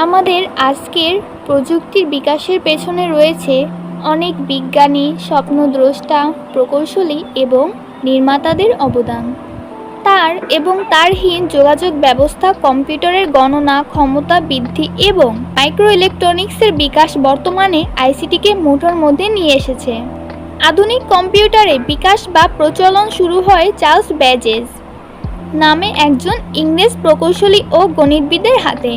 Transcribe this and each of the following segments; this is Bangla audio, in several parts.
আমাদের আজকের প্রযুক্তির বিকাশের পেছনে রয়েছে অনেক বিজ্ঞানী, স্বপ্নদ্রষ্টা, প্রকৌশলী এবং নির্মাতাদের অবদান। তারহীন যোগাযোগ ব্যবস্থা, কম্পিউটারের গণনা ক্ষমতা বৃদ্ধি এবং মাইক্রো ইলেকট্রনিক্সের বিকাশ বর্তমানে আইসিটিকে মুঠোর মধ্যে নিয়ে এসেছে। আধুনিক কম্পিউটারের বিকাশ বা প্রচলন শুরু হয় চার্লস ব্যাবেজ নামে একজন ইংরেজ প্রকৌশলী ও গণিতবিদের হাতে।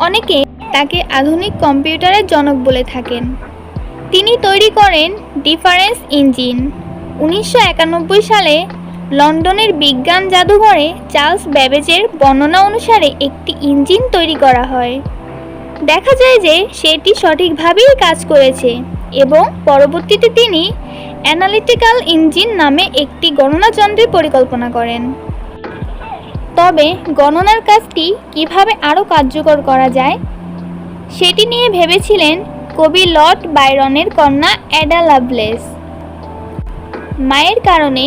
অনেকে তাকে আধুনিক কম্পিউটারের জনক বলে থাকেন। তিনি তৈরি করেন ডিফারেন্স ইঞ্জিন। 1991 সালে লন্ডনের বিজ্ঞান জাদুঘরে চার্লস ব্যাবেজের বর্ণনা অনুসারে একটি ইঞ্জিন তৈরি করা হয়। দেখা যায় যে সেটি সঠিকভাবেই কাজ করেছে এবং পরবর্তীতে তিনি অ্যানালিটিক্যাল ইঞ্জিন নামে একটি গণনা যন্ত্রের পরিকল্পনা করেন। তবে গণনার কাজটি কিভাবে আরও কার্যকর করা যায় সেটি নিয়ে ভেবেছিলেন কবি লর্ড বায়রনের কন্যা অ্যাডা লাভলেস। মায়ের কারণে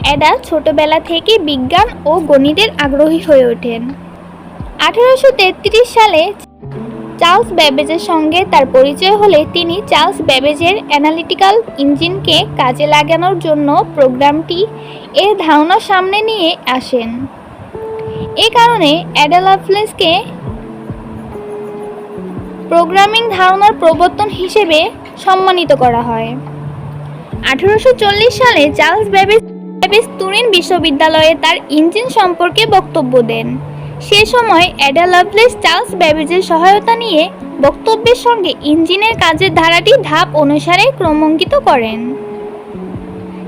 অ্যাডা ছোটবেলা থেকে বিজ্ঞান ও গণিতের আগ্রহী হয়ে ওঠেন। 1833 সালে চার্লস ব্যাবেজের সঙ্গে তার পরিচয় হলে তিনি চার্লস ব্যাবেজের অ্যানালিটিক্যাল ইঞ্জিনকে কাজে লাগানোর জন্য প্রোগ্রামটি এর ধারণা সামনে নিয়ে আসেন। এ কারণে অ্যাডা লাভলেসকে প্রোগ্রামিং ধারণার প্রবর্তন হিসেবে সম্মানিত করা হয়। 1840 সালে চার্লস ব্যাবেজ তুরিন বিশ্ববিদ্যালয়ে তার ইঞ্জিন সম্পর্কে বক্তব্য দেন। সে সময় অ্যাডা লাভলেস চার্লস ব্যাবেজের সহায়তা নিয়ে বক্তব্যের সঙ্গে ইঞ্জিনের কাজের ধারাটি ধাপ অনুসারে ক্রমাঙ্কিত করেন।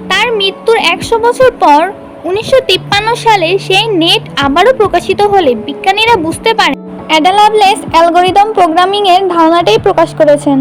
তার মৃত্যুর 100 বছর পর 1953 সালে সেই নেট আবারও প্রকাশিত হলে বিজ্ঞানীরা বুঝতে পারেন অ্যাডা লাভলেস অ্যালগরিদম প্রোগ্রামিংয়ের ধারণাটাই প্রকাশ করেছেন।